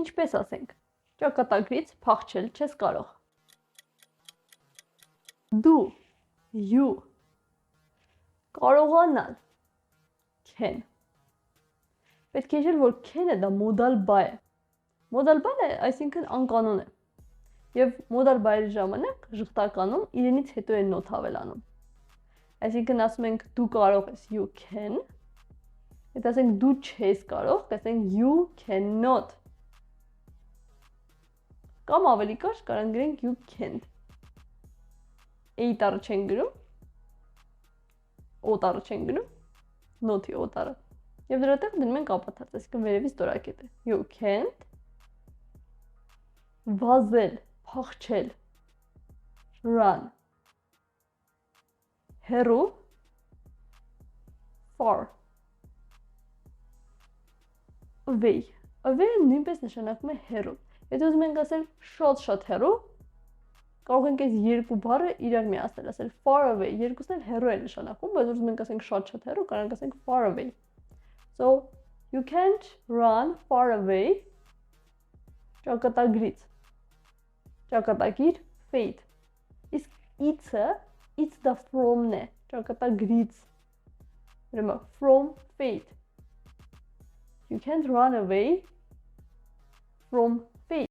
Ինչպես ասենք, ճակատագրից փախչել չես կարող։ Դու, you, կարողանալ, can։ Պետք է հիշել, որ can-ը դա մոդալ բայ է։ Մոդալ բայը այսինքն անկանոն է։ Եվ մոդալ բայերի ժամանակ ժխտականում իրենից հետո է not ավելանում։ Այսինքն ասում ենք դու կարող ես, you can։ Եթե ասենք դու չես կարող, կասենք you cannot։ Կամ ավելի կարճ կարող գրենք you can't։ A տառը չեն գրում, O տառը չեն գրում, not-ի O տառը։ Եվ դրա տեղ դնում ենք ապաթած, այսինքն վերևից ստորակետ է։ You can't վազել, փախչել, run, հեռու, far, away, away-ը նույնպես նշանակում է հեռու, եթե ուզում ենք ասել շատ հեռու, կարող ենք այս երկու բառը իրար միացնել, ասել far away, երկուսն էլ հեռու է նշանակում, բայց ուզում ենք ասենք շատ հեռու, կարող ենք ասենք far away, so you can't run far away, ճակատագրից, ճակատագիր fate, իսկ it's the from-ն է, ճակատագրից, ուրեմն from fate, you can't run away from